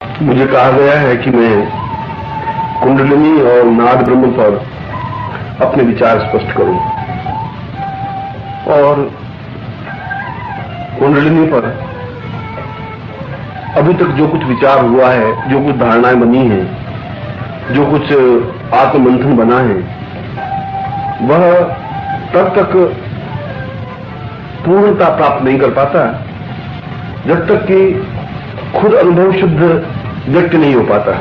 मुझे कहा गया है कि मैं कुंडलिनी और नाद ब्रह्म पर अपने विचार स्पष्ट करूं और कुंडलिनी पर अभी तक जो कुछ विचार हुआ है, जो कुछ धारणाएं बनी हैं, जो कुछ आत्ममंथन बना है, वह तब तक पूर्णता प्राप्त नहीं कर पाता जब तक कि खुद अनुभव शुद्ध व्यक्त नहीं हो पाता।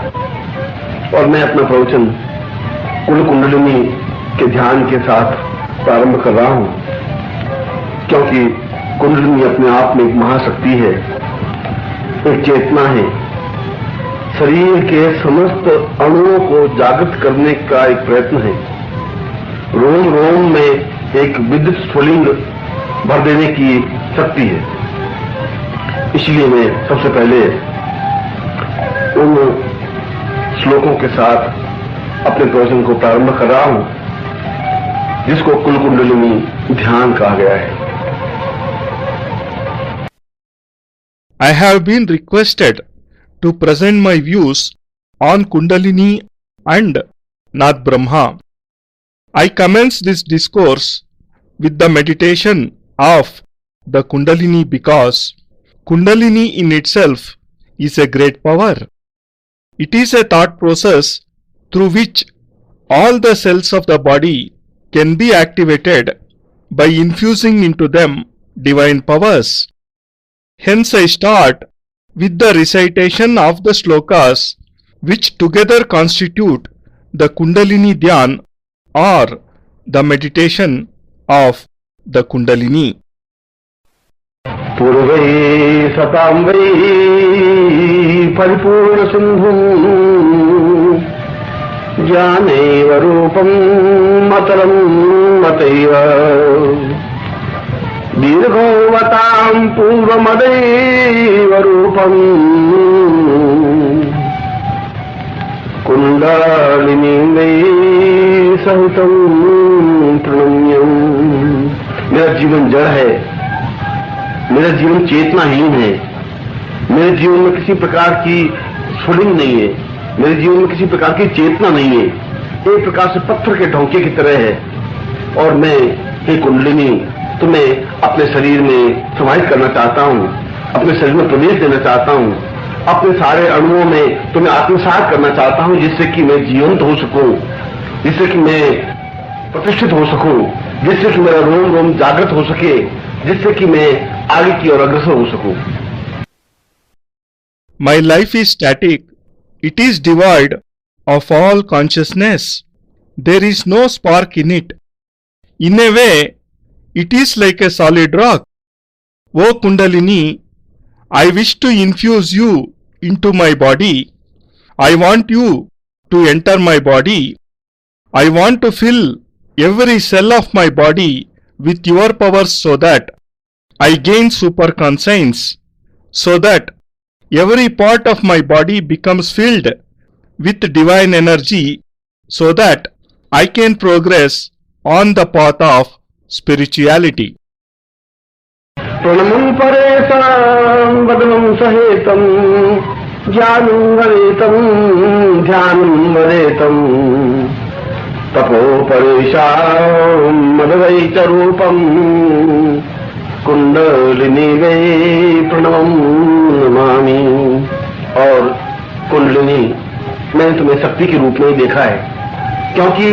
और मैं अपना प्रवचन कुल कुंडलिनी के ध्यान के साथ प्रारंभ कर रहा हूं, क्योंकि कुंडलिनी अपने आप में एक महाशक्ति है, एक चेतना है, शरीर के समस्त अणुओं को जागृत करने का एक प्रयत्न है, रोम रोम में एक विद्युत स्फुलिंग भर देने की शक्ति है। इसलिए मैं सबसे पहले उन श्लोकों के साथ अपने प्रवचन को प्रारंभ कर रहा हूं जिसको कुल कुंडलिनी ध्यान कहा गया है। I have been requested to present my views on Kundalini and Naad Bramha. I commence this discourse with the meditation of the Kundalini because Kundalini in itself is a great power. It is a thought process through which all the cells of the body can be activated by infusing into them divine powers. Hence I start with the recitation of the slokas which together constitute the Kundalini Dhyan or the meditation of the Kundalini. पूर्वै सतां वै परिपूर्ण सिंधुं ज्ञानैव रूपं मतलं मतैव दीर्घोऽवतां पूर्वमदैव रूपं कुण्डलिनी वै सहितं प्रणम्यम्। मेरा जीवन जड़ है, मेरा जीवन चेतनाहीन है, मेरे जीवन में किसी प्रकार की स्फुलिंग नहीं है, मेरे जीवन में किसी प्रकार की चेतना नहीं है, एक प्रकार से पत्थर के ढोंके की तरह है। और मैं हे कुंडलिनी तुम्हें अपने शरीर में समाहित करना चाहता हूं, अपने शरीर में प्रवेश देना चाहता हूं, अपने सारे अणुओं में तुम्हें आत्मसात करना चाहता हूं, जिससे कि मैं जीवंत हो सकूं, जिससे कि मैं प्रतिष्ठित हो सकूं, जिससे कि मेरा रोम रोम जागृत हो सके, जिससे कि मैं आगे की ओर अग्रसर हो सकूं। My life is static. It is devoid of all consciousness. There is no spark in it. In a way, it is like a solid rock. O Kundalini, I wish to infuse you into my body. I want you to enter my body. I want to fill every cell of my body with your powers so that I gain super conscience, so that every part of my body becomes filled with divine energy, so that I can progress on the path of spirituality. प्रणमं परेशां वदनं सहेतं ज्ञानं वदेतं ध्यानं वदेतं तपो परेशां मदवै च रूपं कुंडलिनी वै प्रणवं नमामि। और कुंडलिनी मैंने तुम्हें शक्ति के रूप में देखा है, क्योंकि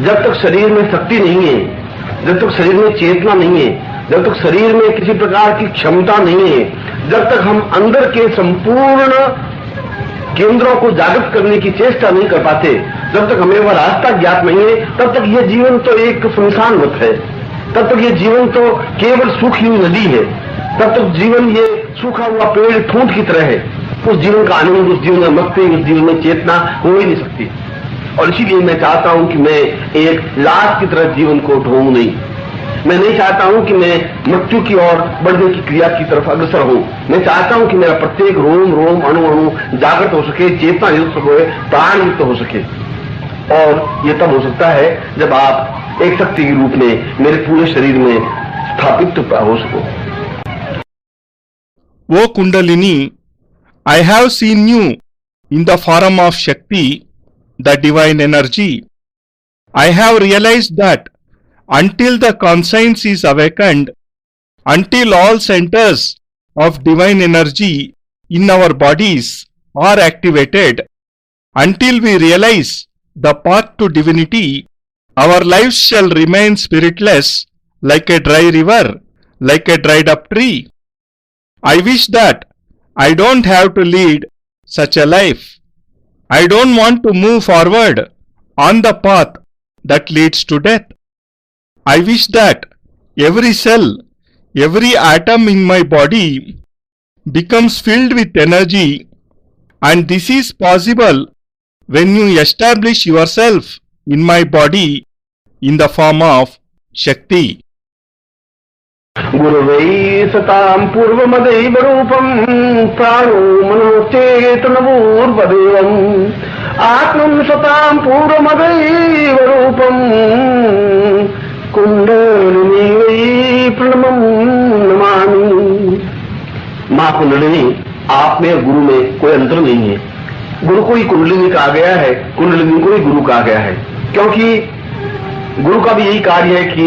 जब तक शरीर में शक्ति नहीं है, जब तक शरीर में चेतना नहीं है, जब तक शरीर में किसी प्रकार की क्षमता नहीं है, जब तक हम अंदर के संपूर्ण केंद्रों को जागृत करने की चेष्टा नहीं कर पाते, जब तक हमें वह रास्ता ज्ञात नहीं है, तब तक यह जीवन तो एक सुनसानवत है, तब तक यह जीवन तो केवल सूखी हुई नदी है, तब तक जीवन ये सूखा हुआ पेड़ ठूंठ की तरह है। उस जीवन का आनंद, उस जीवन में मस्ती, उस जीवन में चेतना हो ही नहीं सकती। और इसीलिए मैं चाहता हूं कि मैं एक लाश की तरह जीवन को ढोऊं नहीं। मैं नहीं चाहता हूं कि मैं मृत्यु की ओर बढ़ने की क्रिया की तरफ अग्रसर हूं। मैं चाहता हूं कि मेरा प्रत्येक रोम रोम अणु अणु जागृत हो सके, चेतना युक्त हो, प्राण युक्त हो सके। और ये तब हो सकता है जब आप एक शक्ति के रूप में मेरे पूरे शरीर में स्थापित हो सको। O Kundalini, I have seen you in the form of Shakti, the divine energy. I have realized that until the conscience is awakened, until all centers of divine energy in our bodies are activated, until we realize the path to divinity, our lives shall remain spiritless like a dry river, like a dried up tree. I wish that I don't have to lead such a life. I don't want to move forward on the path that leads to death. I wish that every cell, every atom in my body becomes filled with energy, and this is possible when you establish yourself in my body in the form of Shakti. गुरुवै सतां पूर्वमदैव रूपं प्राणो मनोचेतनपूर्वदेवम् आत्मं सतां पूर्वमदैव रूपं कुंडलिनी वै प्रणमं नमामि। माँ कुंडलिनी, आप में और गुरु में कोई अंतर नहीं है। गुरु को ही कुंडलिनी कहा गया है, कुंडलिनी को ही गुरु कहा गया है, क्योंकि गुरु का भी यही कार्य है कि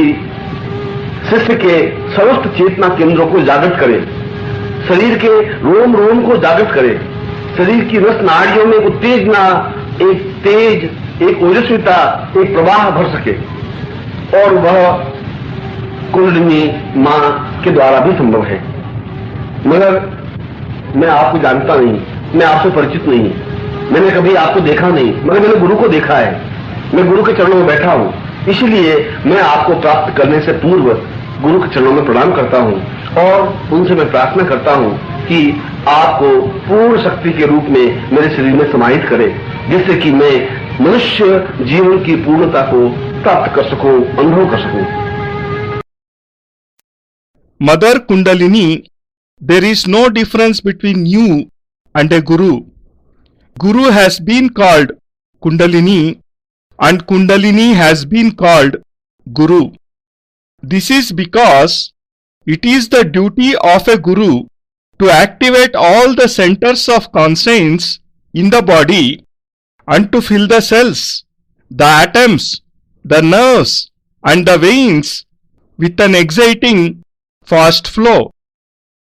शिष्य के समस्त चेतना केंद्रों को जागृत करे, शरीर के रोम रोम को जागृत करे, शरीर की रस नाड़ियों में उत्तेजना, एक तेज, एक ओजस्विता, एक प्रवाह भर सके, और वह कुंडलिनी मां के द्वारा भी संभव है। मगर मैं आपको जानता नहीं, मैं आपसे परिचित नहीं, मैंने कभी आपको देखा नहीं, मगर मैंने गुरु को देखा है। मैं गुरु के चरणों में बैठा हूं, इसलिए मैं आपको प्राप्त करने से पूर्व गुरु के चरणों में प्रणाम करता हूं और उनसे मैं प्रार्थना करता हूं कि आपको पूर्ण शक्ति के रूप में मेरे शरीर में समाहित करें, जिससे कि मैं मनुष्य जीवन की पूर्णता को प्राप्त कर सकूं, अनुभव कर सकूं। Mother Kundalini, there is no difference between you and a Guru. Guru has been called Kundalini and Kundalini has been called Guru. This is because it is the duty of a Guru to activate all the centers of conscience in the body and to fill the cells, the atoms, the nerves and the veins with an exciting fast flow.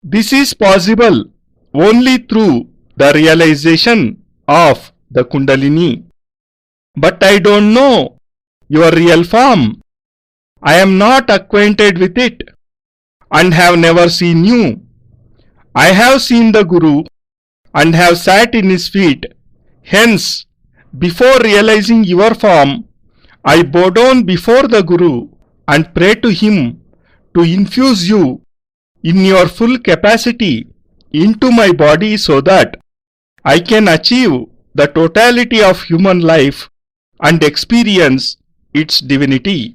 This is possible only through the realization of the Kundalini. But I don't know your real form. I am not acquainted with it and have never seen you. I have seen the Guru and have sat in his feet. Hence, before realizing your form, I bow down before the Guru and pray to him to infuse you in your full capacity into my body so that I can achieve the totality of human life and experience its divinity.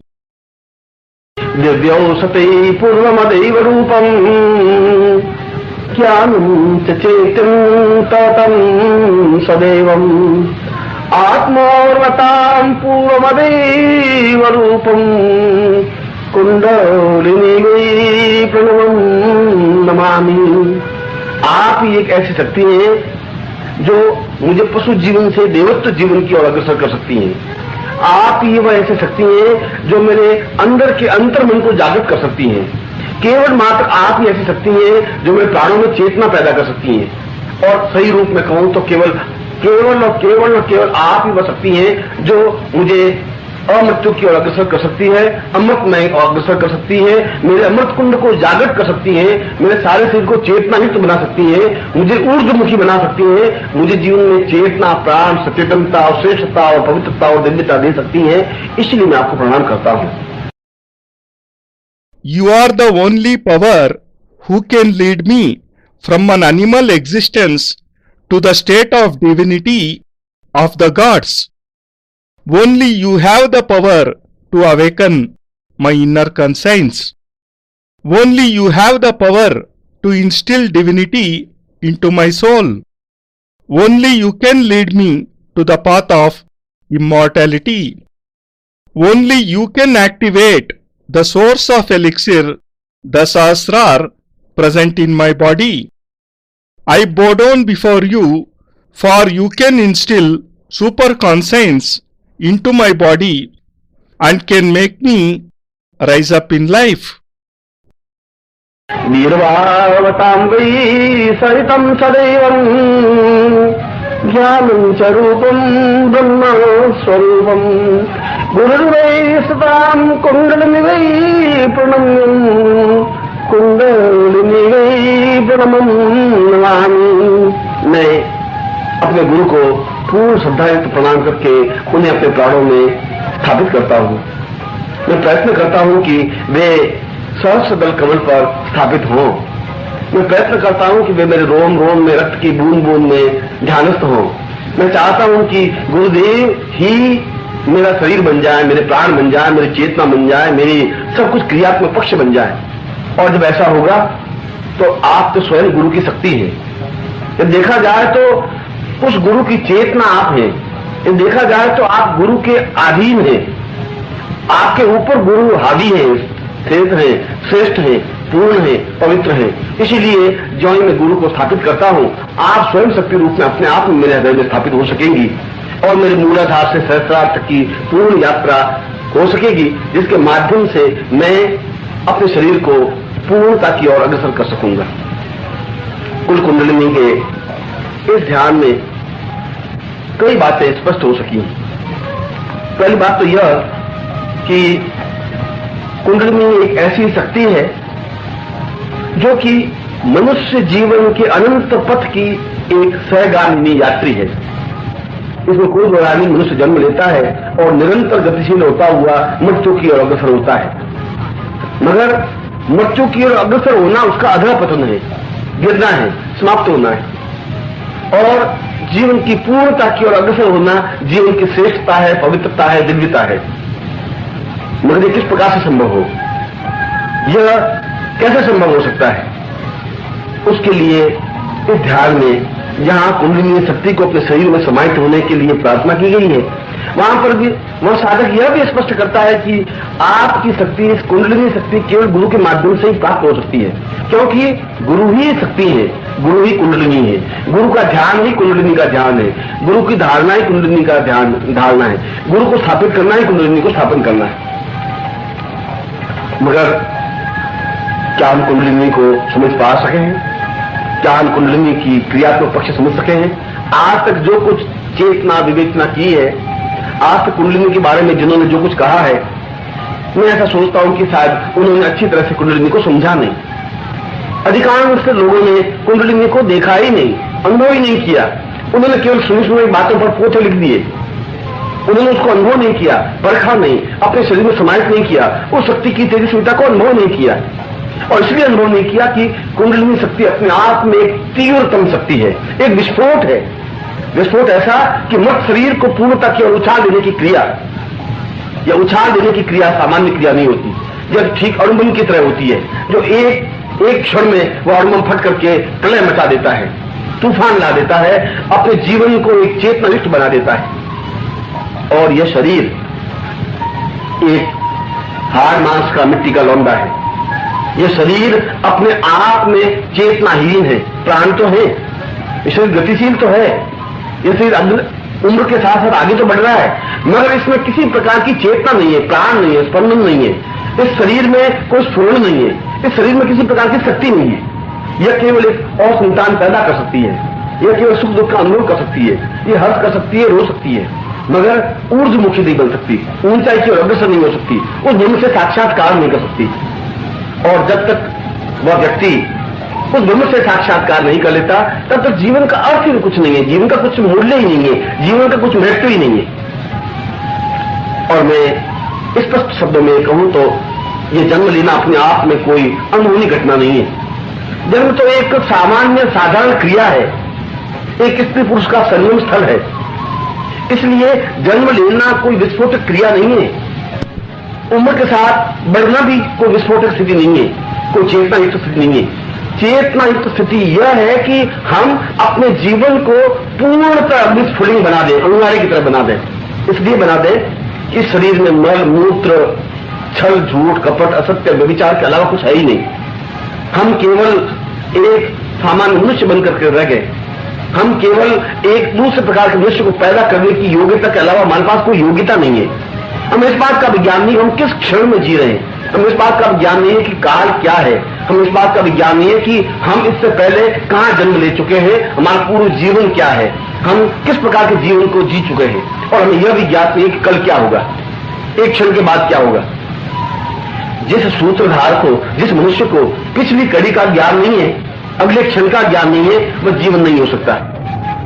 दिव्यौषते पूर्वमदैव रूपं ज्ञानं च चेतं ततं सदैवम् आत्मोर्वतां पूर्वमदैव रूपं कुंडलिनी वै प्रणमं नमामि। आप ही एक ऐसी शक्ति है जो मुझे पशु जीवन से देवत्व जीवन की ओर अग्रसर कर सकती है। आप ही वह ऐसी शक्ति है जो मेरे अंदर के अंतर्मन को जागृत कर सकती है। केवल मात्र आप ही ऐसी शक्ति है जो मेरे प्राणों में चेतना पैदा कर सकती है। और सही रूप में कहूं तो केवल आप ही वह शक्ति है जो मुझे अमृत्यु की ओर अग्रसर कर सकती है, अमृतमय अग्रसर कर सकती है, मेरे अमृत कुंड को जागृत कर सकती है, मेरे सारे शरीर को चेतनायुक्त बना सकती है, मुझे ऊर्ध्वमुखी बना सकती है, मुझे जीवन में चेतना, प्राण, सचेतनता और श्रेष्ठता और पवित्रता और दिव्यता दे सकती है। इसलिए मैं आपको प्रणाम करता हूं। You are the only power who can lead me from an animal existence to the state of divinity of the gods. Only you have the power to awaken my inner conscience. Only you have the power to instill divinity into my soul. Only you can lead me to the path of immortality. Only you can activate the source of elixir, the Sahasrar, present in my body. I bow down before you, for you can instill super conscience into my body and can make me rise up in life. निर्वावतां वै सहितं सदैवं ज्ञानं च रूपं ब्रह्म स्वरूपं गुरुर्वै सतां कुण्डलिनी वै प्रणम्यं कुण्डलिनी वै प्रणमं नमामि। मैं अपने गुरु को पूर्ण श्रद्धायुक्त प्रणाम करके उन्हें अपने प्राणों में स्थापित करता हूँ। मैं प्रयत्न करता हूँ कि वे सहस्र दल कमल पर स्थापित हों। मैं प्रयत्न करता हूं कि वे मेरे रोम रोम में, रक्त की बूंद बूंद में ध्यानस्थ हों। मैं चाहता हूं कि गुरुदेव ही मेरा शरीर बन जाए, मेरे प्राण बन जाए, मेरी चेतना बन जाए, मेरी सब कुछ क्रियात्मक पक्ष बन जाए। और जब ऐसा होगा तो आप तो स्वयं गुरु की शक्ति है। जब देखा जाए तो उस गुरु की चेतना आप हैं। जब देखा जाए तो आप गुरु के अधीन हैं। आपके ऊपर गुरु हावी है, श्रेष्ठ है, पूर्ण है, पवित्र है। इसीलिए जो ही मैं गुरु को स्थापित करता हूं, आप स्वयं शक्ति रूप में अपने आप में मेरे हृदय में स्थापित हो सकेंगी और मेरे मूलाधार से सहस्रार्थ तक की पूर्ण यात्रा हो सकेगी, जिसके माध्यम से मैं अपने शरीर को पूर्णता की ओर अग्रसर कर सकूंगा। कुल कुंडलिनी के इस ध्यान में कई बातें स्पष्ट हो सकी। पहली बात तो यह कि कुंडलिनी एक ऐसी शक्ति है जो कि मनुष्य जीवन के अनंत पथ की एक सहगामिनी यात्री है। इसमें कोई दौरानी मनुष्य जन्म लेता है और निरंतर गतिशील होता हुआ मृत्यु की ओर अग्रसर होता है। मगर मृत्यु की ओर अग्रसर होना उसका अधरा पतन है, गिरना है, समाप्त होना है। और जीवन की पूर्णता की ओर अग्रसर होना जीवन की श्रेष्ठता है, पवित्रता है, दिव्यता है। मगर ये किस प्रकार से संभव हो, यह कैसे संभव हो सकता है? उसके लिए इस ध्यान में जहां कुंडलिनी शक्ति को अपने शरीर में समाहित होने के लिए प्रार्थना की गई है, वहां पर भी वह साधक यह भी स्पष्ट करता है कि आपकी शक्ति, इस कुंडलिनी शक्ति केवल गुरु के माध्यम से ही प्राप्त हो सकती है, क्योंकि गुरु ही शक्ति है, गुरु ही कुंडलिनी है। गुरु का ध्यान ही कुंडलिनी का ध्यान है, गुरु की धारणा ही कुंडलिनी का धारणा है। गुरु को स्थापित करना ही कुंडलिनी को स्थापन करना है। मगर क्या हम कुंडलिनी को समझ पा सके हैं? क्या हम कुंडलिनी की क्रियात्मक पक्ष समझ सके हैं? आज तक जो कुछ चेतना विवेचना की है, आज तक कुंडलिनी के बारे में जिन्होंने जो कुछ कहा है, मैं ऐसा सोचता हूं कि शायद उन्होंने अच्छी तरह से कुंडलिनी को समझा नहीं। अधिकांश लोगों ने कुंडलिनी को देखा ही नहीं, अनुभव ही नहीं किया। उन्होंने केवल सुनी सुनी बातों पर पोथे लिख दिए। उन्होंने उसको अनुभव नहीं किया, परखा नहीं, अपने शरीर में समाहित नहीं किया, उस शक्ति की तेजस्विता को अनुभव नहीं किया। और इसलिए अनुभव नहीं किया कि कुंडलिनी शक्ति अपने आप में एक तीव्रतम शक्ति है, एक विस्फोट है। विस्फोट ऐसा कि मृत शरीर को पूर्णता की ओर उछाल देने की क्रिया, या उछाल देने की क्रिया सामान्य क्रिया नहीं होती, जब ठीक अणुबम की तरह होती है, जो एक क्षण में वह अणुबम फट करके प्रलय मचा देता है, तूफान ला देता है, अपने जीवन को एक चेतनायुक्त बना देता है। और यह शरीर एक हाड़ मांस का मिट्टी का लौंडा है। यह शरीर अपने आप में चेतनाहीन है। प्राण तो है, यह शरीर गतिशील तो है, यह शरीर उम्र के साथ साथ आगे तो बढ़ रहा है, मगर इसमें किसी प्रकार की चेतना नहीं है, प्राण नहीं है, स्पंदन नहीं है। इस शरीर में कोई स्फुरण नहीं है, इस शरीर में किसी प्रकार की शक्ति नहीं है। यह केवल एक और संतान पैदा कर सकती है, यह केवल सुख दुख का अनुभव कर सकती है, यह हंस कर सकती है, रो सकती है, मगर ऊर्ध्वमुखी नहीं बन सकती, ऊंचाई की ओर अग्रसर नहीं हो सकती, उस ब्रह्म से साक्षात्कार नहीं कर सकती। और जब तक वह व्यक्ति उस ब्रह्म से साक्षात्कार नहीं कर लेता, तब तक जीवन का अर्थ ही कुछ नहीं है, जीवन का कुछ मूल्य ही नहीं है, जीवन का कुछ महत्व ही नहीं है। और मैं स्पष्ट शब्दों में कहूं तो यह जन्म लेना अपने आप में कोई अनहोनी घटना नहीं है। जन्म तो एक सामान्य साधारण क्रिया है, एक स्त्री पुरुष का संगम स्थल है। इसलिए जन्म लेना कोई विस्फोटक क्रिया नहीं है। उम्र के साथ बढ़ना भी कोई विस्फोटक स्थिति नहीं है, कोई चेतना युक्त स्थिति नहीं है। चेतना युक्त स्थिति यह है कि हम अपने जीवन को पूर्णतः अग्निस्फुलिंग बना दें, अंगारे की तरह बना दें। इसलिए बना दें कि शरीर में मल मूत्र छल झूठ कपट असत्य व्यभिचार के अलावा कुछ है ही नहीं। हम केवल एक सामान्य मनुष्य बनकर के रह गए। हम केवल एक दूसरे प्रकार के मनुष्य को पैदा करने की योग्यता के अलावा हमारे पास कोई योग्यता नहीं है। हम इस बात का विज्ञान नहीं, हम किस क्षण में जी रहे हैं। हम इस बात का विज्ञान नहीं है कि काल क्या है। हम इस बात का विज्ञान नहीं है कि हम इससे पहले कहां जन्म ले चुके हैं, हमारा पूरा जीवन क्या है, हम किस प्रकार के जीवन को जी चुके हैं, और हमें यह भी ज्ञात नहीं है कि कल क्या होगा, एक क्षण के बाद क्या होगा। जिस सूत्रधार को, जिस मनुष्य को पिछली कड़ी का ज्ञान नहीं है, अगले क्षण का ज्ञान नहीं है, वह जीवन नहीं हो सकता।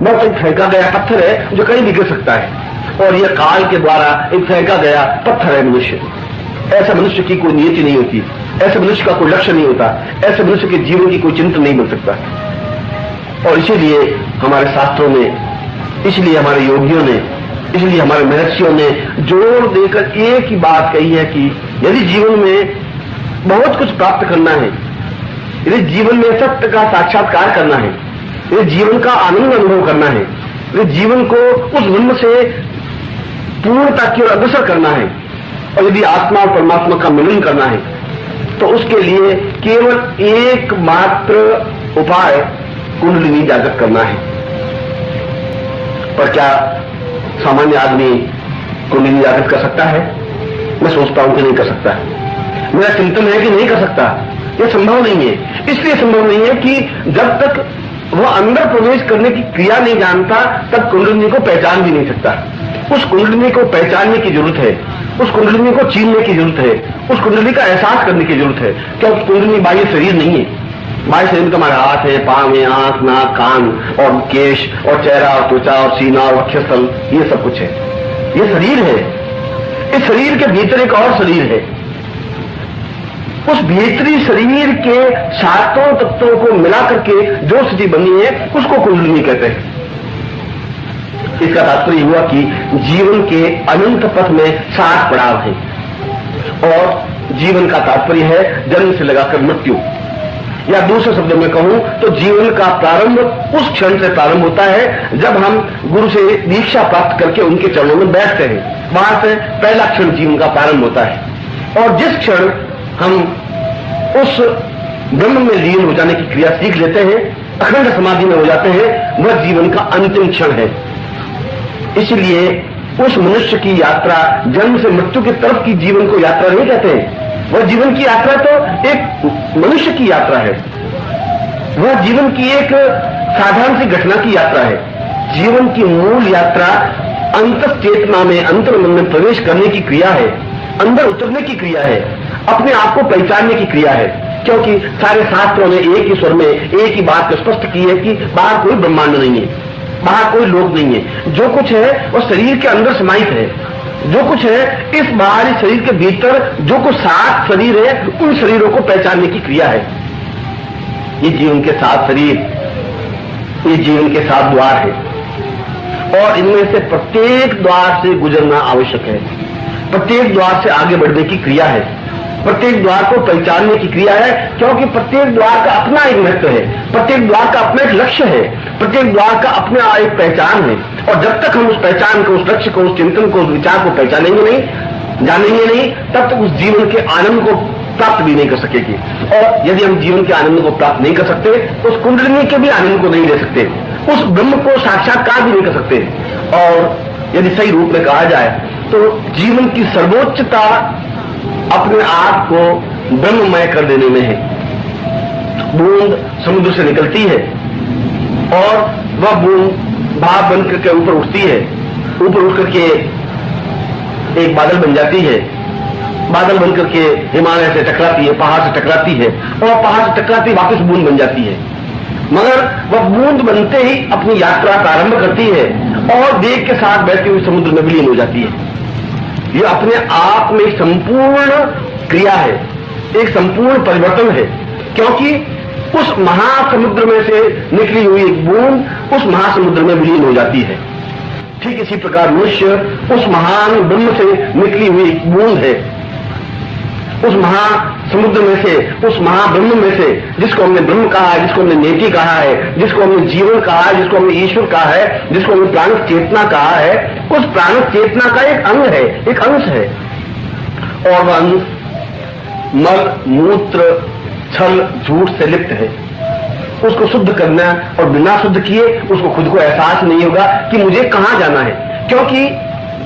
वह एक फेंका गया पत्थर है जो कहीं भी गिर सकता है, और यह काल के द्वारा एक फेंका गया पत्थर है मनुष्य। ऐसा मनुष्य की कोई नियति नहीं होती, ऐसे मनुष्य का कोई लक्ष्य नहीं होता, ऐसे मनुष्य के जीवन की कोई चिंतन नहीं बन सकता। और इसीलिए हमारे शास्त्रों में, इसलिए हमारे योगियों ने, इसलिए हमारे महर्षियों ने जोर देकर एक ही बात कही है कि यदि जीवन में बहुत कुछ प्राप्त करना है, यदि जीवन में सत्य का साक्षात्कार करना है, यदि जीवन का आनंद अनुभव करना है, यदि जीवन को उस ब्रह्म से पूर्णता की ओर अग्रसर करना है, और यदि आत्मा और परमात्मा का मिलन करना है, तो उसके लिए केवल एकमात्र उपाय कुंडलिनी जागृत करना है। पर क्या सामान्य आदमी कुंडलिनी जागृत कर सकता है? मैं सोचता हूं कि नहीं कर सकता। मेरा चिंतन है कि नहीं कर सकता। यह संभव नहीं है। इसलिए संभव नहीं है कि जब तक वह अंदर प्रवेश करने की क्रिया नहीं जानता, तब कुंडलिनी को पहचान भी नहीं सकता। उस कुंडलिनी को पहचानने की जरूरत है, उस कुंडलिनी को चीनने की जरूरत है, उस कुंडली का एहसास करने की जरूरत है। क्योंकि कुंडलिनी बाह्य शरीर नहीं है। बाह्य शरीर में हमारे हाथ है, पांव है, आंख, नाक, कान और केश और चेहरा और त्वचा और सीना और वक्षस्थल, ये सब कुछ है। ये शरीर है। इस शरीर के भीतर एक और शरीर है। उस भीतरी शरीर के सातों तत्वों को मिला करके जो स्थिति बनी है, उसको कुंडलिनी कहते हैं। इसका तात्पर्य हुआ कि जीवन के अनंत पथ में 7 पड़ाव हैं, और जीवन का तात्पर्य है जन्म से लगाकर मृत्यु। या दूसरे शब्दों में कहूं तो जीवन का प्रारंभ उस क्षण से प्रारंभ होता है जब हम गुरु से दीक्षा प्राप्त करके उनके चरणों में बैठते हैं। वहां से पहला क्षण जीवन का प्रारंभ होता है। और जिस क्षण हम उस ब्रह्म में लीन हो जाने की क्रिया सीख लेते हैं, अखंड समाधि में हो जाते हैं, वह जीवन का अंतिम क्षण है। इसलिए उस मनुष्य की यात्रा जन्म से मृत्यु की तरफ की जीवन को यात्रा नहीं कहते हैं। वह जीवन की यात्रा तो एक मनुष्य की यात्रा है। वह जीवन की एक साधारण सी घटना की यात्रा है। जीवन की मूल यात्रा अंतस चेतना में, अंतर मन में प्रवेश करने की क्रिया है, अंदर उतरने की क्रिया है, अपने आप को पहचानने की क्रिया है। क्योंकि सारे शास्त्रों ने एक ही स्वर में एक ही बात स्पष्ट की है कि बाहर कोई ब्रह्मांड नहीं है, बाहर कोई लोक नहीं है। जो कुछ है वह शरीर के अंदर समाहित है। जो कुछ है इस बाहरी शरीर के भीतर, जो कुछ 7 शरीर है, उन शरीरों को पहचानने की क्रिया है। ये जीवन के 7 शरीर, ये जीवन के 7 द्वार है, और इनमें से प्रत्येक द्वार से गुजरना आवश्यक है। प्रत्येक द्वार से आगे बढ़ने की क्रिया है, प्रत्येक द्वार को पहचानने की क्रिया है। क्योंकि प्रत्येक द्वार का अपना एक महत्व है, प्रत्येक द्वार का अपना एक लक्ष्य है, प्रत्येक द्वार का अपना एक पहचान है। और जब तक हम उस पहचान को, उस लक्ष्य को, उस चिंतन को, उस विचार को पहचानेंगे नहीं, जानेंगे नहीं, तब तक उस जीवन के आनंद को प्राप्त भी नहीं कर सकेगी। और यदि हम जीवन के आनंद को प्राप्त नहीं कर सकते, तो उस कुंडलिनी के भी आनंद को नहीं ले सकते, उस ब्रह्म को साक्षात्कार भी नहीं कर सकते। और यदि सही रूप में कहा जाए तो जीवन की सर्वोच्चता अपने आप को ब्रह्ममय कर देने में है। बूंद समुद्र से निकलती है और वह बूंद भाप बन करके ऊपर उठती है, ऊपर उठ करके एक बादल बन जाती है, बादल बन करके हिमालय से टकराती है, पहाड़ से टकराती है, और पहाड़ से टकराती वापस बूंद बन जाती है। मगर वह बूंद बनते ही अपनी यात्रा प्रारंभ करती है और वेग के साथ बैठते हुए समुद्र में विलीन हो जाती है। यह अपने आप में संपूर्ण क्रिया है, एक संपूर्ण परिवर्तन है। क्योंकि उस महासमुद्र में से निकली हुई एक बूंद उस महासमुद्र में विलीन हो जाती है। ठीक इसी प्रकार मनुष्य उस महान ब्रह्म से निकली हुई एक बूंद है, उस महासमुद्र में से, उस महाब्रह्म में से, जिसको हमने ब्रह्म कहा है, जिसको हमने नेति कहा है, जिसको हमने जीवन कहा है, जिसको हमने ईश्वर कहा है, जिसको हमने प्राणिक चेतना कहा है, उस प्राणिक चेतना का एक अंग है, एक अंश है। और वह अंश मल, मूत्र, छल, झूठ से लिप्त है। उसको शुद्ध करना, और बिना शुद्ध किए उसको खुद को एहसास नहीं होगा कि मुझे कहां जाना है, क्योंकि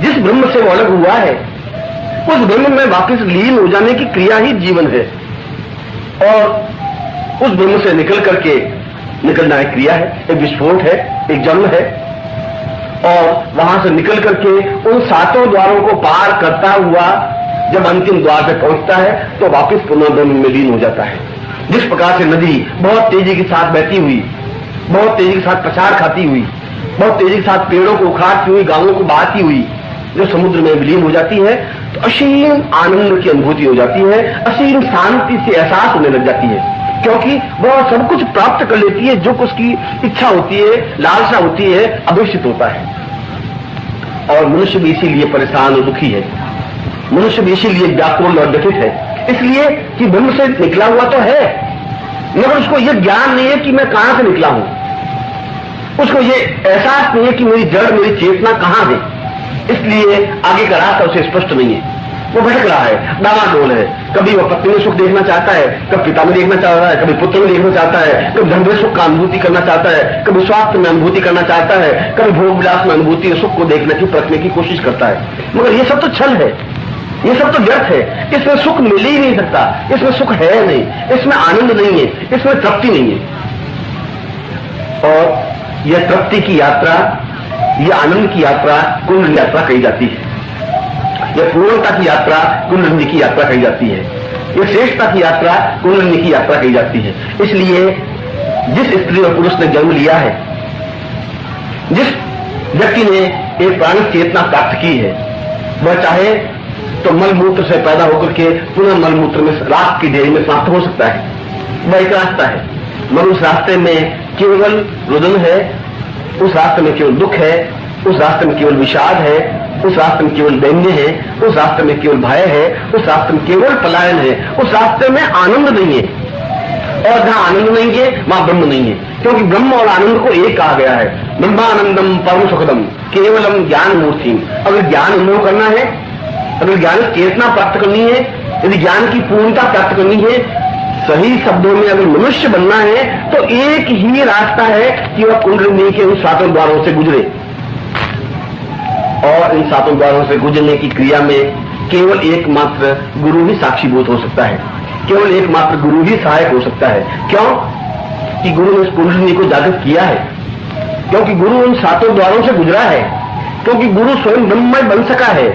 जिस ब्रह्म से वो अलग हुआ है उस ब्रह्म में वापस लीन हो जाने की क्रिया ही जीवन है, और उस ब्रह्म से निकल करके निकलना एक क्रिया है, एक विस्फोट है, एक जन्म है, और वहां से निकल करके उन सातों द्वारों को पार करता हुआ जब अंतिम द्वार पे पहुंचता है तो वापस पुनः ब्रह्म में लीन हो जाता है। जिस प्रकार से नदी बहुत तेजी के साथ बहती हुई, बहुत तेजी के साथ प्रसार खाती हुई, बहुत तेजी के साथ पेड़ों को उखाड़ती हुई, गांवों को बहाती हुई जो समुद्र में विलीन हो जाती है, तो असीम आनंद की अनुभूति हो जाती है, असीम शांति से एहसास होने लग जाती है, क्योंकि वह सब कुछ प्राप्त कर लेती है जो कुछ की इच्छा होती है, लालसा होती है, अभिष्ट होता है। और मनुष्य भी इसीलिए परेशान और दुखी है, मनुष्य भी इसीलिए व्याकुल और व्यथित है, इसलिए कि ब्रह्म से निकला हुआ तो है, मगर उसको यह ज्ञान नहीं है कि मैं कहां से निकला हूं, उसको ये एहसास नहीं है कि मेरी जड़, मेरी चेतना कहां है, इसलिए आगे का रास्ता उसे स्पष्ट नहीं है, वो भटक रहा है, डामाडोल है। कभी वो पत्नी में सुख देखना चाहता है, कभी पिता में देखना चाहता है, कभी पुत्र में देखना चाहता है, कभी धन में सुख का अनुभूति करना चाहता है, कभी स्वास्थ्य में अनुभूति करना चाहता है, कभी भोग विलास में अनुभूति और सुख को देखने की परखने की कोशिश करता है, मगर ये सब तो छल है, ये सब तो व्यर्थ है, इसमें सुख मिल ही नहीं सकता, इसमें सुख है नहीं, इसमें आनंद नहीं है, इसमें तृप्ति नहीं है। और यह तृप्ति की यात्रा, यह आनंद की यात्रा कुंडली यात्रा कही जाती है, यह पूर्णता की यात्रा कुंडलिनी की यात्रा कही जाती है, यह श्रेष्ठता की यात्रा कुंडलिनी की यात्रा कही जाती है। इसलिए जिस स्त्री और पुरुष ने जन्म लिया है, जिस व्यक्ति ने एक प्राणिक चेतना प्राप्त की है, वह चाहे तो मलमूत्र से पैदा होकर के पुनः मलमूत्र में राख की ढेरी में समाप्त हो सकता है, वह एक रास्ता है, मगर उस रास्ते में केवल रुदन है, उस रास्ते में केवल दुख है, उस रास्ते में केवल विषाद है, उस रास्ते में केवल दैन्य है, उस रास्ते में केवल भय है, उस रास्ते में केवल पलायन है, उस रास्ते में आनंद नहीं है, और जहां आनंद नहीं है वहां ब्रह्म नहीं है, क्योंकि ब्रह्म और आनंद को एक कहा गया है, ब्रह्मानंदम परम सुखदम केवलम ज्ञान मूर्ति। अगर ज्ञान अनुभव करना है, अगर ज्ञान चेतना प्राप्त करनी है, यदि ज्ञान की पूर्णता प्राप्त करनी है, सही शब्दों में अगर मनुष्य बनना है, तो एक ही रास्ता है कि वह कुंडलिनी के उन सातों द्वारों से गुजरे, और इन सातों द्वारों से गुजरने की क्रिया में केवल एकमात्र गुरु ही साक्षीभूत हो सकता है, केवल एकमात्र गुरु ही सहायक हो सकता है। क्यों कि गुरु ने इस कुंडलिनी को जागृत किया है, क्योंकि गुरु उन सातों द्वारों से गुजरा है, क्योंकि गुरु स्वयं ब्रह्ममय बन सका है,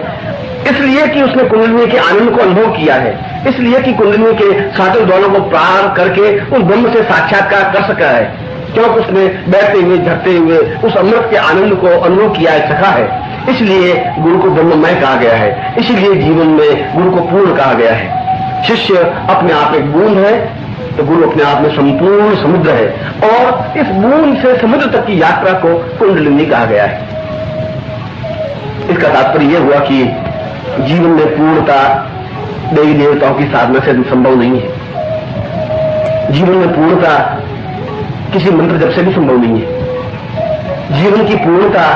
इसलिए कि उसने कुंडलिनी के आनंद को अनुभव किया है, इसलिए कि कुंडलिनी के सातों द्वारों को पार करके उस ब्रह्म से साक्षात्कार कर सका है, क्योंकि उसने बैठते हुए झटते हुए उस अमृत के आनंद को अनुभव किया है, सका है, इसलिए गुरु को ब्रह्ममय कहा गया है, इसलिए जीवन में गुरु को पूर्ण कहा गया है। शिष्य अपने आप एक बूंद है, तो गुरु अपने आप में संपूर्ण समुद्र है, और इस बूंद से समुद्र तक की यात्रा को कुंडलिनी कहा गया है। इसका तात्पर्य यह हुआ कि जीवन में पूर्णता देवी देवताओं की साधना से संभव नहीं है, जीवन में पूर्णता किसी मंत्र जप से भी संभव नहीं है, जीवन की पूर्णता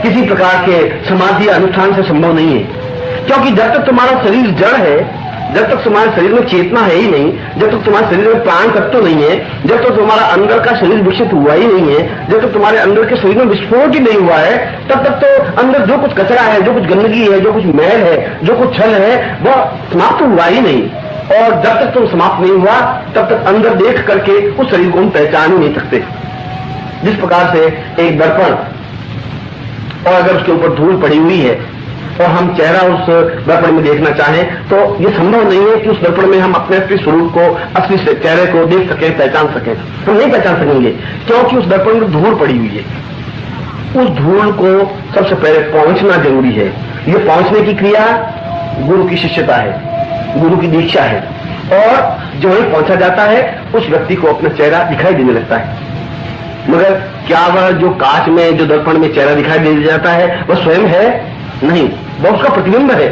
किसी प्रकार के समाधि अनुष्ठान से संभव नहीं है, क्योंकि जब तक तुम्हारा शरीर जड़ है, जब तक तुम्हारे शरीर में चेतना है ही नहीं, जब तक तुम्हारे शरीर में प्राण तत्व नहीं है, जब तक तुम्हारा अंदर का शरीर विकसित हुआ ही नहीं है, जब तक तुम्हारे अंदर के शरीर में विस्फोट ही नहीं हुआ है, तब तक तो अंदर जो कुछ कचरा है, जो कुछ गंदगी है, जो कुछ मैल है, जो कुछ छल है, वह समाप्त हुआ ही नहीं। और जब तक तुम समाप्त नहीं हुआ, तब तक अंदर देख करके उस शरीर को हम पहचान ही नहीं सकते। जिस प्रकार से एक दर्पण, और अगर उसके ऊपर धूल पड़ी हुई है और हम चेहरा उस दर्पण में देखना चाहें, तो यह संभव नहीं है कि उस दर्पण में हम अपने असली स्वरूप को, असली चेहरे को देख सकें, पहचान सकें। हम नहीं पहचान सकेंगे, क्योंकि उस दर्पण में धूल पड़ी हुई है। उस धूल को सबसे पहले पहुंचना जरूरी है। यह पहुंचने की क्रिया गुरु की शिष्यता है, गुरु की दीक्षा है, और जो ही पहुंचा जाता है उस व्यक्ति को अपना चेहरा दिखाई देने लगता है। मगर क्या वह जो कांच में, जो दर्पण में चेहरा दिखाई दे जाता है, वह स्वयं है? नहीं, वह उसका प्रतिबिंब है,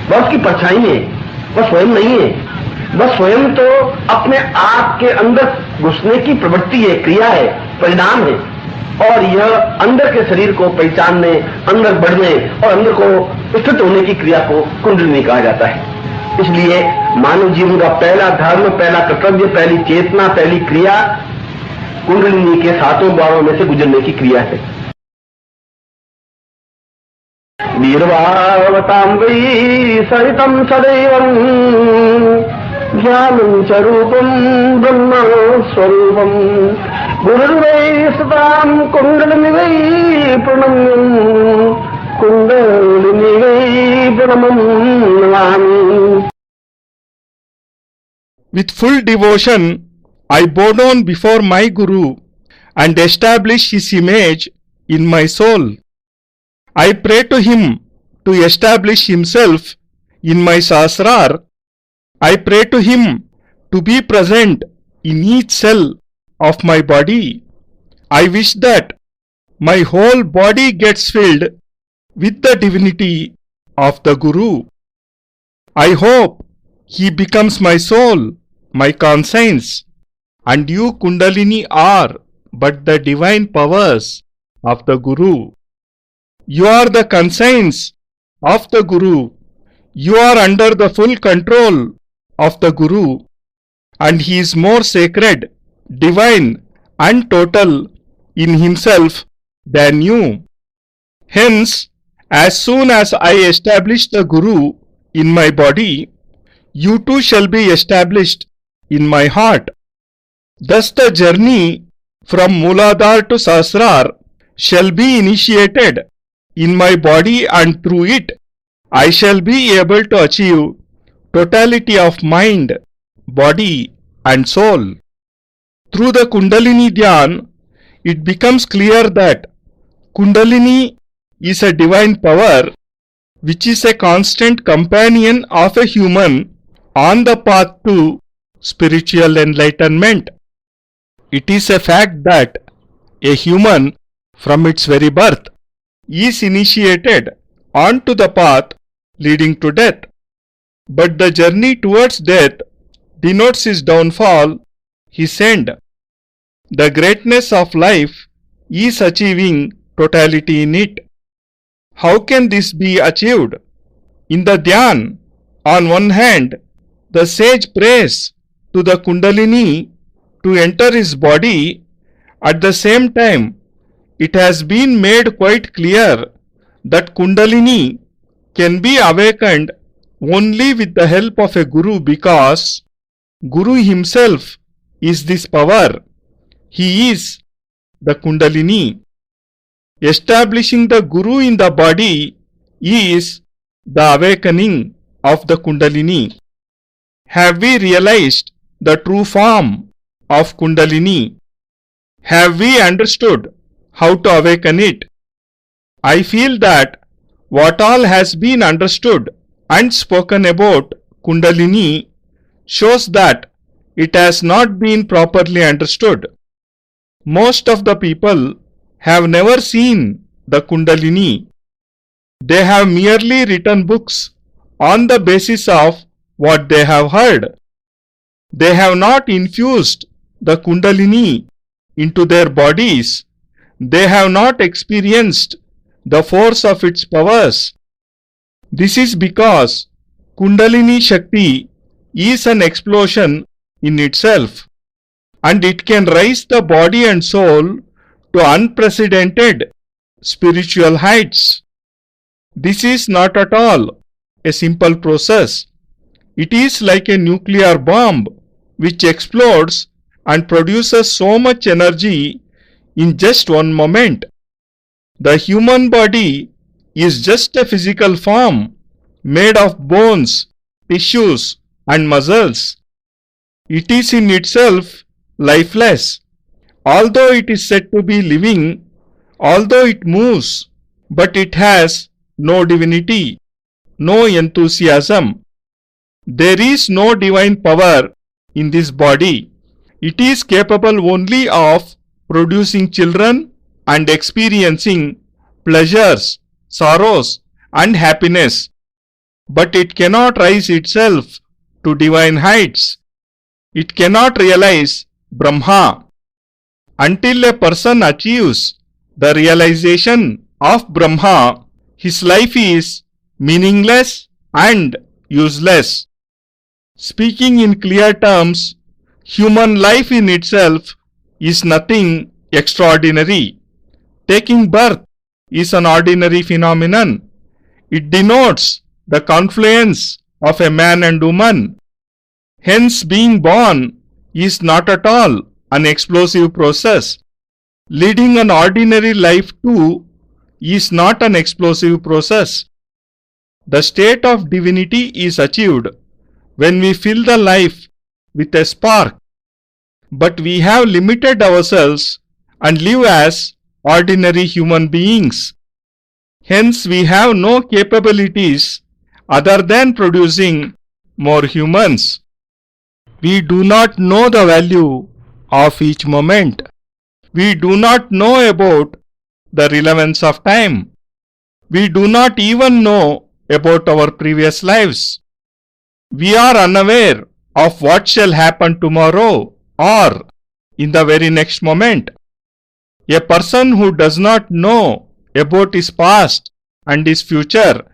वह उसकी परछाई है, वह स्वयं नहीं है। वह स्वयं तो अपने आप के अंदर घुसने की प्रवृत्ति है, क्रिया है, परिणाम है, और यह अंदर के शरीर को पहचानने, अंदर बढ़ने और अंदर को स्थित होने की क्रिया को कुंडलिनी कहा जाता है। इसलिए मानव जीवन का पहला धर्म, पहला कर्तव्य, पहली चेतना, पहली क्रिया कुंडलिनी के 7 द्वारों में से गुजरने की क्रिया है। वीरवावतां वै सहितं सदैवं ज्ञानं च रूपं ब्रह्म स्वरूपं गुरुर्वै सदां कुंडलिनी वै प्रणम्यं कुंडलिनी वै प्रणमं Namami. With full devotion, I bow down before my Guru and establish his image in my soul. I pray to him to establish himself in my sahasrar. I pray to him to be present in each cell of my body. I wish that my whole body gets filled with the divinity of the Guru. I hope he becomes my soul, my conscience, and you Kundalini are but the divine powers of the Guru. You are the conscience of the Guru. You are under the full control of the Guru, and he is more sacred, divine, and total in himself than you. Hence, as soon as I establish the Guru in my body, you too shall be established in my heart. Thus the journey from Mooladhara to Sahasrar shall be initiated in my body, and through it I shall be able to achieve totality of mind, body and soul. Through the Kundalini Dhyan, it becomes clear that Kundalini is a divine power which is a constant companion of a human on the path to spiritual enlightenment. It is a fact that a human from its very birth is initiated onto the path leading to death. But the journey towards death denotes his downfall, his end. The greatness of life is achieving totality in it. How can this be achieved? In the Dhyan, on one hand, the sage prays to the Kundalini to enter his body. At the same time, it has been made quite clear that Kundalini can be awakened only with the help of a Guru, because Guru himself is this power. He is the Kundalini. Establishing the Guru in the body is the awakening of the Kundalini. Have we realized the true form of Kundalini? Have we understood how to awaken it? I feel that what all has been understood and spoken about Kundalini shows that it has not been properly understood. Most of the people have never seen the Kundalini. They have merely written books on the basis of what they have heard. They have not infused the Kundalini into their bodies. They have not experienced the force of its powers. This is because Kundalini Shakti is an explosion in itself, and it can raise the body and soul to unprecedented spiritual heights. This is not at all a simple process. It is like a nuclear bomb which explodes and produces so much energy in just one moment. The human body is just a physical form made of bones, tissues and muscles. It is in itself lifeless. Although it is said to be living, although it moves, but it has no divinity, no enthusiasm. There is no divine power in this body. It is capable only of producing children and experiencing pleasures, sorrows and happiness. But it cannot rise itself to divine heights. It cannot realize Bramha. Until a person achieves the realization of Bramha, his life is meaningless and useless. Speaking in clear terms, human life in itself is nothing extraordinary. Taking birth is an ordinary phenomenon. It denotes the confluence of a man and woman. Hence, being born is not at all an explosive process. Leading an ordinary life too is not an explosive process. The state of divinity is achieved when we fill the life with a spark. But we have limited ourselves and live as ordinary human beings. Hence, we have no capabilities other than producing more humans. We do not know the value of each moment. We do not know about the relevance of time. We do not even know about our previous lives. We are unaware of what shall happen tomorrow or in the very next moment. A person who does not know about his past and his future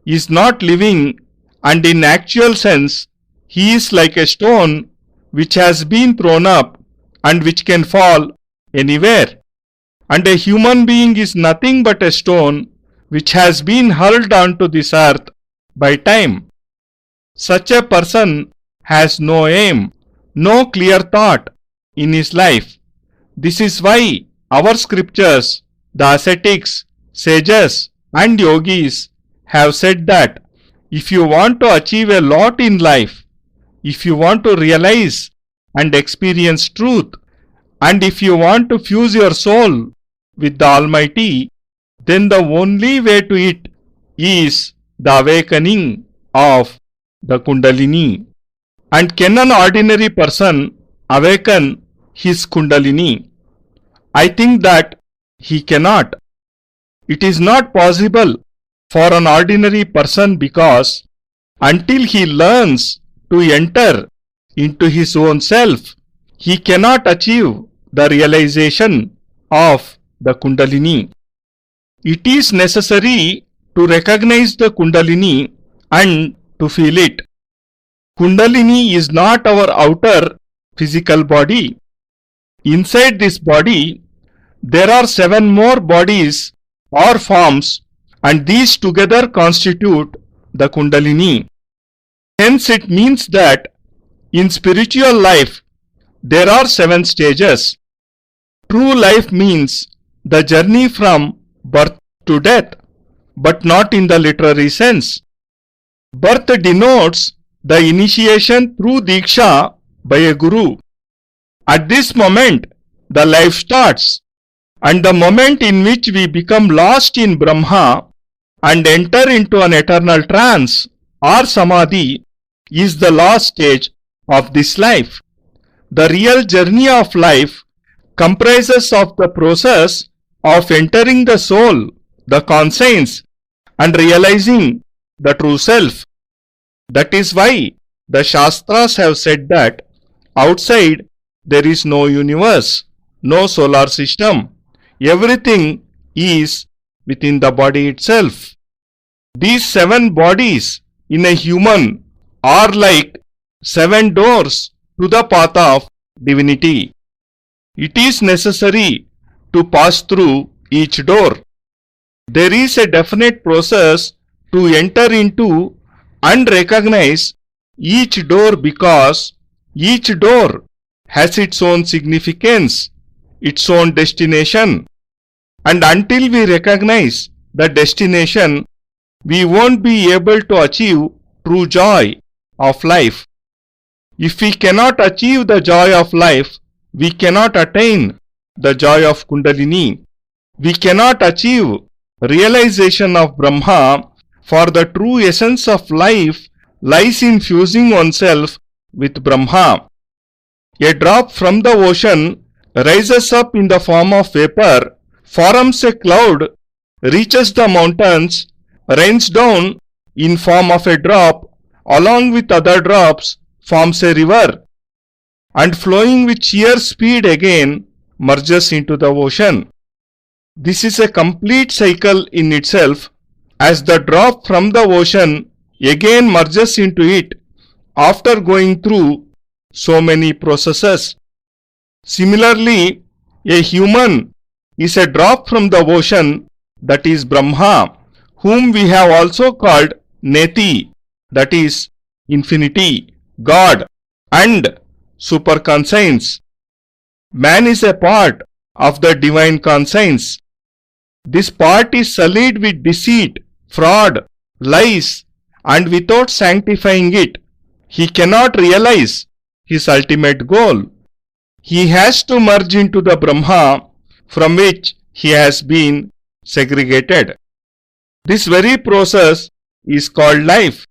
is not living, and in actual sense he is like a stone which has been thrown up and which can fall anywhere. And a human being is nothing but a stone which has been hurled onto this earth by time. Such a person has no aim, no clear thought in his life. This is why our scriptures, the ascetics, sages and yogis have said that if you want to achieve a lot in life, if you want to realize and experience truth, and if you want to fuse your soul with the Almighty, then the only way to it is the awakening of the Kundalini. And can an ordinary person awaken his Kundalini? I think that he cannot. It is not possible for an ordinary person because until he learns to enter into his own self, he cannot achieve the realization of the Kundalini. It is necessary to recognize the Kundalini and to feel it. Kundalini is not our outer physical body. Inside this body, there are 7 more bodies or forms, and these together constitute the Kundalini. Hence, it means that in spiritual life, there are 7 stages. True life means the journey from birth to death, but not in the literary sense. Birth denotes the initiation through Diksha by a Guru. At this moment, the life starts, and the moment in which we become lost in Bramha and enter into an eternal trance or samadhi is the last stage of this life. The real journey of life comprises of the process of entering the soul, the conscience, and realizing the true self. That is why the Shastras have said that outside there is no universe, no solar system. Everything is within the body itself. These 7 bodies in a human are like 7 doors to the path of divinity. It is necessary to pass through each door. There is a definite process to enter into and recognize each door because each door has its own significance, its own destination. And until we recognize the destination, we won't be able to achieve true joy of life. If we cannot achieve the joy of life, we cannot attain the joy of Kundalini. We cannot achieve realization of Brahma, for the true essence of life lies in fusing oneself with Brahma. A drop from the ocean rises up in the form of vapor, forms a cloud, reaches the mountains, rains down in form of a drop, along with other drops forms a river, and flowing with sheer speed again merges into the ocean. This is a complete cycle in itself, as the drop from the ocean again merges into it after going through so many processes. Similarly, A human is a drop from the ocean, that is Brahma, whom we have also called Neti, that is infinity, God, and superconscience. Man is a part of the divine conscience. This part is sullied with deceit, fraud, lies, and without sanctifying it, he cannot realize his ultimate goal. He has to merge into the Brahma from which he has been segregated. This very process is called life.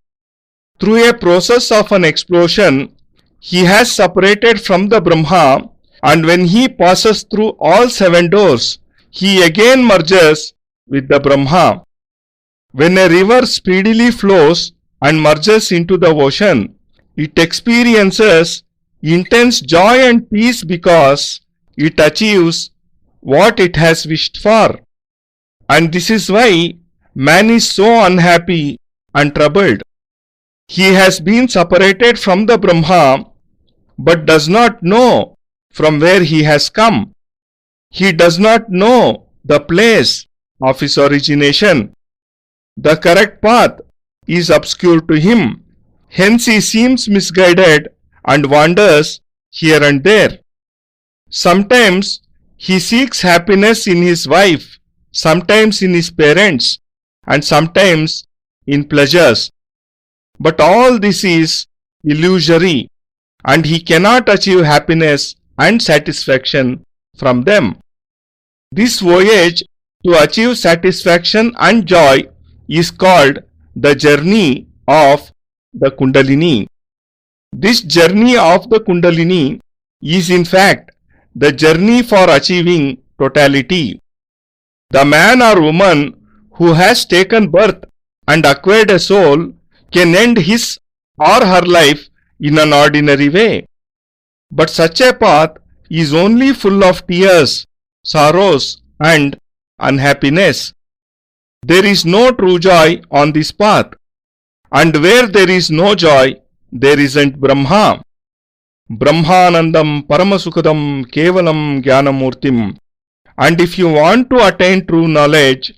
Through a process of an explosion, he has separated from the Brahma, and when he passes through all 7 doors, he again merges with the Brahma. When a river speedily flows and merges into the ocean, it experiences intense joy and peace because it achieves what it has wished for. And this is why man is so unhappy and troubled. He has been separated from the Brahma but does not know from where he has come. He does not know the place of his origination. The correct path is obscure to him. Hence he seems misguided and wanders here and there. Sometimes he seeks happiness in his wife, sometimes in his parents, and sometimes in pleasures. But all this is illusory, and he cannot achieve happiness and satisfaction from them. This voyage to achieve satisfaction and joy is called the journey of the Kundalini. This journey of the Kundalini is in fact the journey for achieving totality. The man or woman who has taken birth and acquired a soul can end his or her life in an ordinary way. But such a path is only full of tears, sorrows, and unhappiness. There is no true joy on this path, and where there is no joy, there isn't Brahma. Brahmanandam Paramasukadam Kevalam Jnanamurtim. And if you want to attain true knowledge,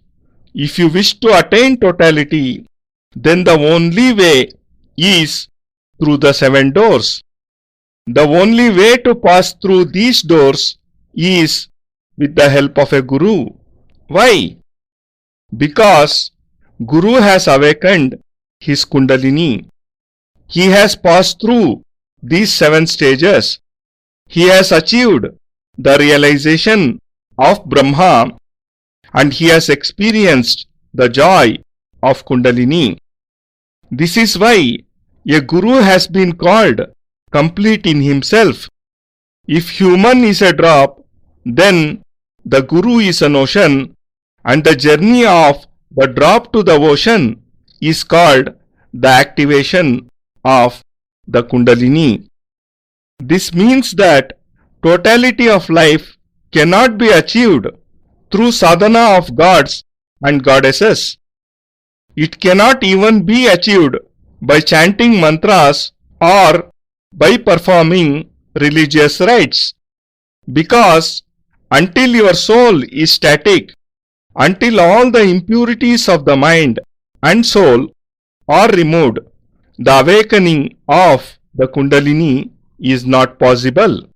if you wish to attain totality, then the only way is through the 7 doors. The only way to pass through these doors is with the help of a Guru. Why? Because Guru has awakened his Kundalini. He has passed through these 7 stages. He has achieved the realization of Brahma, and he has experienced the joy of Kundalini. This is why a Guru has been called complete in himself. If human is a drop, then the Guru is an ocean, and the journey of the drop to the ocean is called the activation of the Kundalini. This means that totality of life cannot be achieved through sadhana of gods and goddesses. It cannot even be achieved by chanting mantras or by performing religious rites. Because until your soul is static, until all the impurities of the mind and soul are removed, the awakening of the Kundalini is not possible.